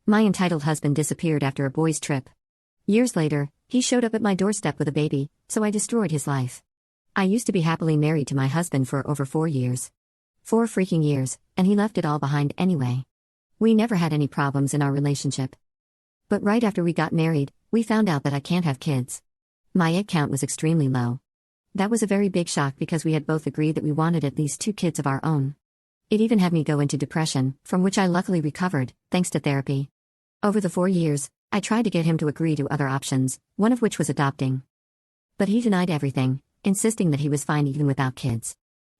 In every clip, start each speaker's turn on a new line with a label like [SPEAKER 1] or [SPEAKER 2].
[SPEAKER 1] My entitled husband disappeared after a boys' trip. Years later, he showed up at my doorstep with a baby, so I destroyed his life. I used to be happily married to my husband for over 4 years. 4 freaking years, and he left it all behind anyway. We never had any problems in our relationship. But right after we got married, we found out that I can't have kids. My egg count was extremely low. That was a very big shock because we had both agreed that we wanted at least 2 kids of our own. It even had me go into depression, from which I luckily recovered, thanks to therapy. Over the 4 years, I tried to get him to agree to other options, one of which was adopting. But he denied everything, insisting that he was fine even without kids.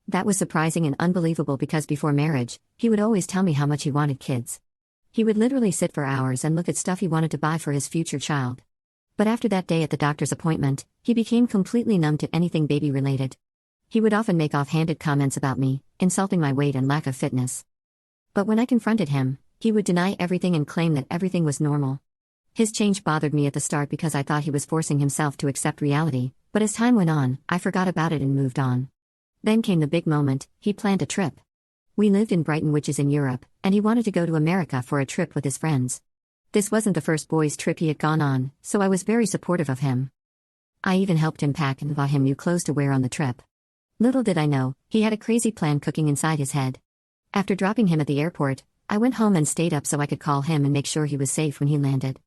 [SPEAKER 1] That was surprising and unbelievable because before marriage, he would always tell me how much he wanted kids. He would literally sit for hours and look at stuff he wanted to buy for his future child. But after that day at the doctor's appointment, he became completely numb to anything baby-related. He would often make off-handed comments about me, insulting my weight and lack of fitness. But when I confronted him, he would deny everything and claim that everything was normal. His change bothered me at the start because I thought he was forcing himself to accept reality, but as time went on, I forgot about it and moved on. Then came the big moment. He planned a trip. We lived in Brighton, which is in Europe, and he wanted to go to America for a trip with his friends. This wasn't the first boys' trip he had gone on, so I was very supportive of him. I even helped him pack and bought him new clothes to wear on the trip. Little did I know, he had a crazy plan cooking inside his head. After dropping him at the airport, I went home and stayed up so I could call him and make sure he was safe when he landed.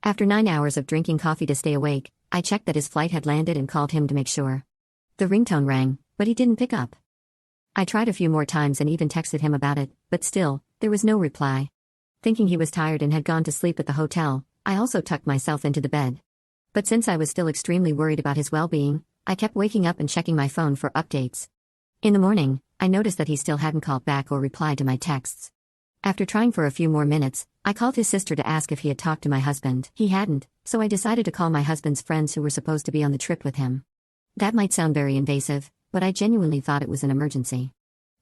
[SPEAKER 1] After 9 hours of drinking coffee to stay awake, I checked that his flight had landed and called him to make sure. The ringtone rang, but he didn't pick up. I tried a few more times and even texted him about it, but still, there was no reply. Thinking he was tired and had gone to sleep at the hotel, I also tucked myself into the bed. But since I was still extremely worried about his well-being, I kept waking up and checking my phone for updates. In the morning, I noticed that he still hadn't called back or replied to my texts. After trying for a few more minutes, I called his sister to ask if he had talked to my husband. He hadn't, so I decided to call my husband's friends who were supposed to be on the trip with him. That might sound very invasive, but I genuinely thought it was an emergency.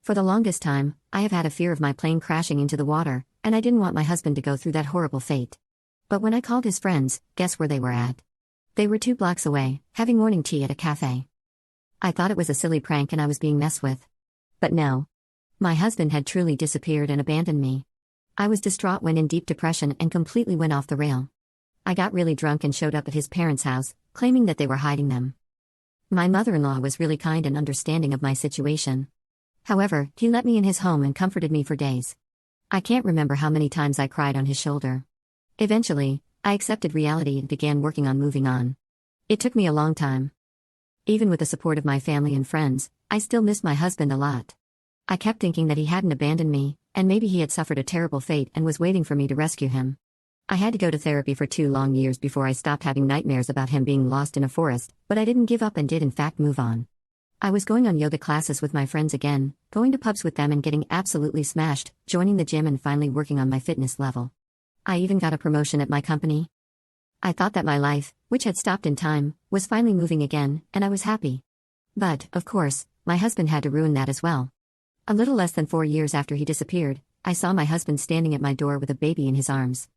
[SPEAKER 1] For the longest time, I have had a fear of my plane crashing into the water, and I didn't want my husband to go through that horrible fate. But when I called his friends, guess where they were at? They were 2 blocks away, having morning tea at a cafe. I thought it was a silly prank and I was being messed with. But no. My husband had truly disappeared and abandoned me. I was distraught, went in deep depression and completely went off the rail. I got really drunk and showed up at his parents' house, claiming that they were hiding them. My mother-in-law was really kind and understanding of my situation. However, he let me in his home and comforted me for days. I can't remember how many times I cried on his shoulder. Eventually, I accepted reality and began working on moving on. It took me a long time. Even with the support of my family and friends, I still missed my husband a lot. I kept thinking that he hadn't abandoned me, and maybe he had suffered a terrible fate and was waiting for me to rescue him. I had to go to therapy for 2 long years before I stopped having nightmares about him being lost in a forest, but I didn't give up and did in fact move on. I was going on yoga classes with my friends again, going to pubs with them and getting absolutely smashed, joining the gym and finally working on my fitness level. I even got a promotion at my company. I thought that my life, which had stopped in time, was finally moving again, and I was happy. But, of course, my husband had to ruin that as well. A little less than 4 years after he disappeared, I saw my husband standing at my door with a baby in his arms.